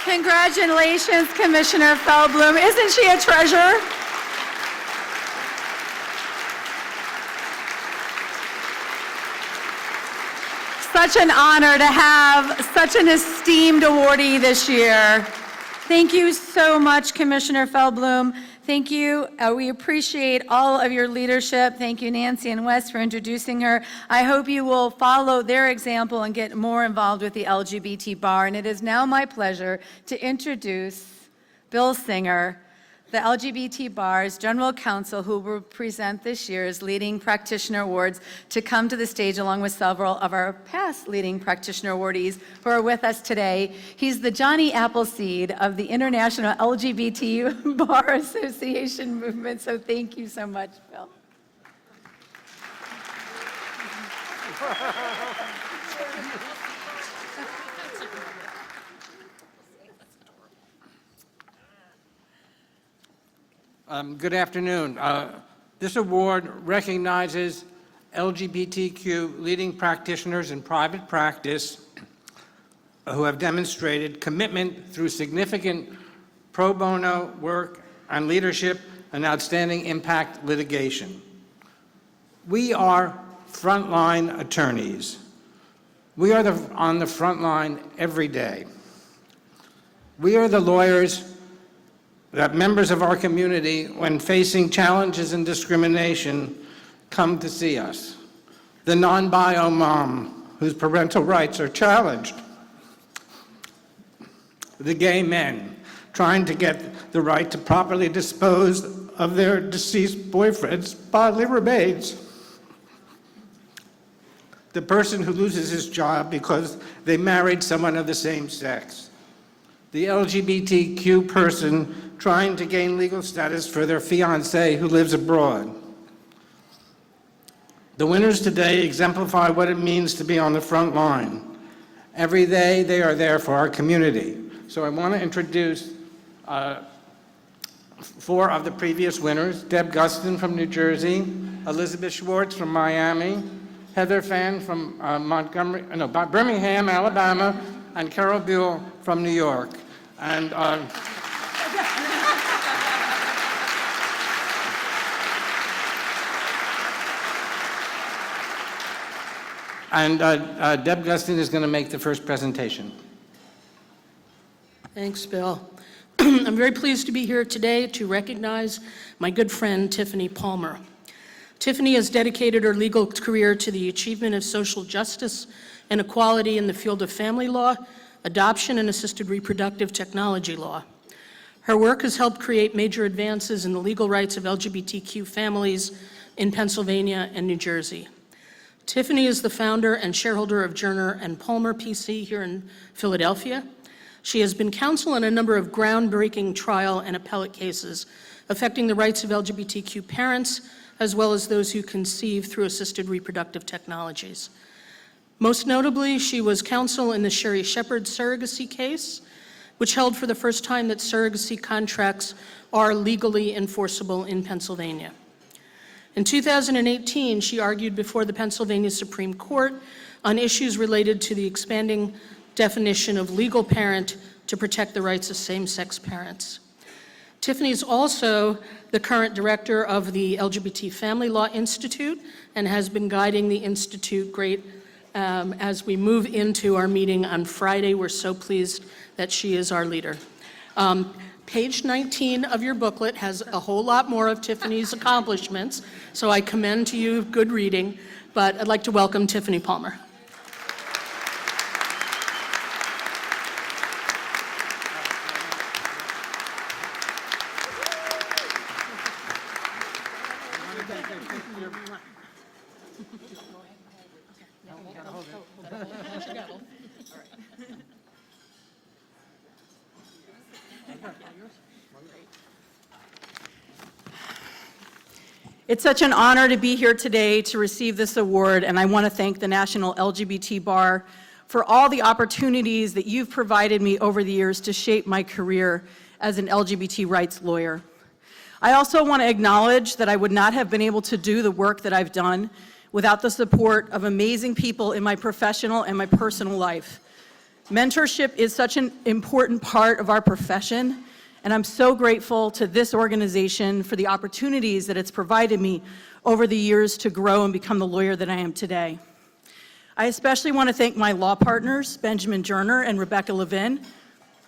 Congratulations, Commissioner Philbrook. Isn't she a treasure? Such an honor to have such an esteemed awardee this year. Thank you so much, Commissioner Philbrook. Thank you. We appreciate all of your leadership. Thank you, Nancy and Wes, for introducing her. I hope you will follow their example and get more involved with the LGBT Bar. And it is now my pleasure to introduce Bill Singer, the LGBT Bar's General Counsel, who will present this year's Leading Practitioner Awards, to come to the stage along with several of our past Leading Practitioner awardees who are with us today. He's the Johnny Appleseed of the International LGBT Bar Association movement, so thank you so much, Bill. Good afternoon. This award recognizes LGBTQ leading practitioners in private practice who have demonstrated commitment through significant pro bono work on leadership and outstanding impact litigation. We are frontline attorneys. We are on the front line every day. We are the lawyers that members of our community, when facing challenges and discrimination, come to see us. The non-bio mom whose parental rights are challenged. The gay men trying to get the right to properly dispose of their deceased boyfriend's bodily remains. The person who loses his job because they married someone of the same sex. The LGBTQ person trying to gain legal status for their fiancé who lives abroad. The winners today exemplify what it means to be on the front line. Every day they are there for our community. So I want to introduce 4 of the previous winners: Deb Gustin from New Jersey, Elizabeth Schwartz from Miami, Heather Fan from Birmingham, Alabama, and Carol Buell from New York. And Deb Gustin is going to make the first presentation. Thanks, Bill. I'm very pleased to be here today to recognize my good friend, Tiffany Palmer. Tiffany has dedicated her legal career to the achievement of social justice and equality in the field of family law, adoption, and assisted reproductive technology law. Her work has helped create major advances in the legal rights of LGBTQ families in Pennsylvania and New Jersey. Tiffany is the founder and shareholder of Jerner Palmer PC here in Philadelphia. She has been counsel in a number of groundbreaking trial and appellate cases affecting the rights of LGBTQ parents, as well as those who conceive through assisted reproductive technologies. Most notably, she was counsel in the Sherri Shepherd surrogacy case, which held for the first time that surrogacy contracts are legally enforceable in Pennsylvania. In 2018, she argued before the Pennsylvania Supreme Court on issues related to the expanding definition of legal parent to protect the rights of same-sex parents. Tiffany is also the current director of the LGBT Family Law Institute and has been guiding the Institute as we move into our meeting on Friday. We're so pleased that she is our leader. Page 19 of your booklet has a whole lot more of Tiffany's accomplishments, so I commend to you good reading, but I'd like to welcome Tiffany Palmer. It's such an honor to be here today to receive this award, and I want to thank the National LGBT Bar for all the opportunities that you've provided me over the years to shape my career as an LGBT rights lawyer. I also want to acknowledge that I would not have been able to do the work that I've done without the support of amazing people in my professional and my personal life. Mentorship is such an important part of our profession, and I'm so grateful to this organization for the opportunities that it's provided me over the years to grow and become the lawyer that I am today. I especially want to thank my law partners, Benjamin Jerner and Rebecca Levin.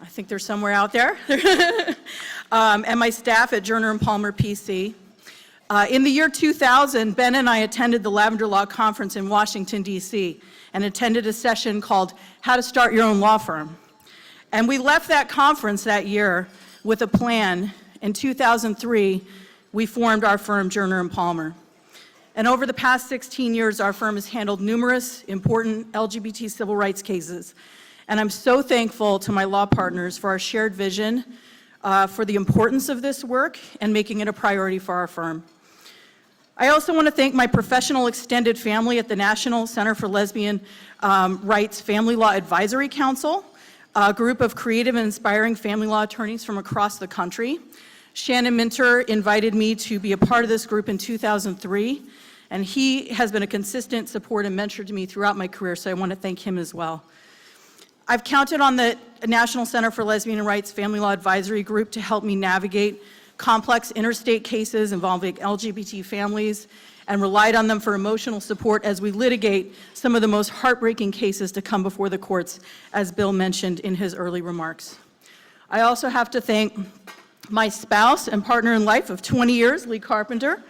I think they're somewhere out there. And my staff at Jerner Palmer, PC. In the year 2000, Ben and I attended the Lavender Law Conference in Washington, D.C., and attended a session called How to Start Your Own Law Firm. And we left that conference that year with a plan. In 2003, we formed our firm, Jerner Palmer. And over the past 16 years, our firm has handled numerous important LGBT civil rights cases. And I'm so thankful to my law partners for our shared vision for the importance of this work and making it a priority for our firm. I also want to thank my professional extended family at the National Center for Lesbian Rights Family Law Advisory Council, a group of creative and inspiring family law attorneys from across the country. Shannon Minter invited me to be a part of this group in 2003, and he has been a consistent support and mentor to me throughout my career, so I want to thank him as well. I've counted on the National Center for Lesbian Rights Family Law Advisory Group to help me navigate complex interstate cases involving LGBT families, and relied on them for emotional support as we litigate some of the most heartbreaking cases to come before the courts, as Bill mentioned in his early remarks. I also have to thank my spouse and partner in life of 20 years, Lee Carpenter.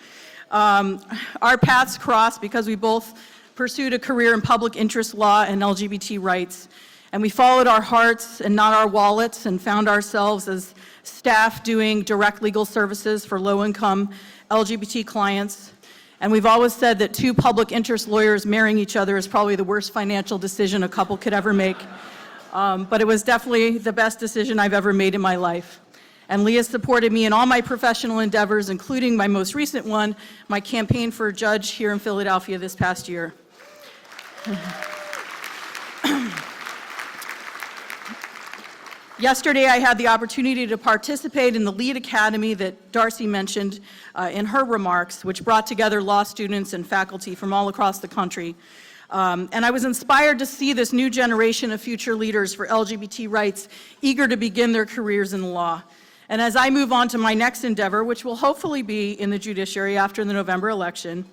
Our paths crossed because we both pursued a career in public interest law and LGBT rights, and we followed our hearts and not our wallets, and found ourselves as staff doing direct legal services for low-income LGBT clients. And we've always said that two public interest lawyers marrying each other is probably the worst financial decision a couple could ever make. But it was definitely the best decision I've ever made in my life. And Lee has supported me in all my professional endeavors, including my most recent one, my campaign for a judge here in Philadelphia this past year. Yesterday, I had the opportunity to participate in the LEAD Academy that Darcy mentioned in her remarks, which brought together law students and faculty from all across the country. And I was inspired to see this new generation of future leaders for LGBT rights eager to begin their careers in the law. And as I move on to my next endeavor, which will hopefully be in the judiciary after the November election,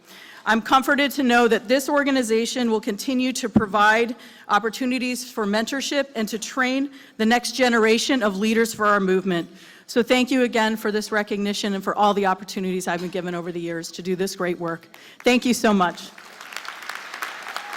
I'm comforted to know that this organization will continue to provide opportunities for mentorship and to train the next generation of leaders for our movement. So thank you again for this recognition and for all the opportunities I've been given over the years to do this great work. Thank you so much.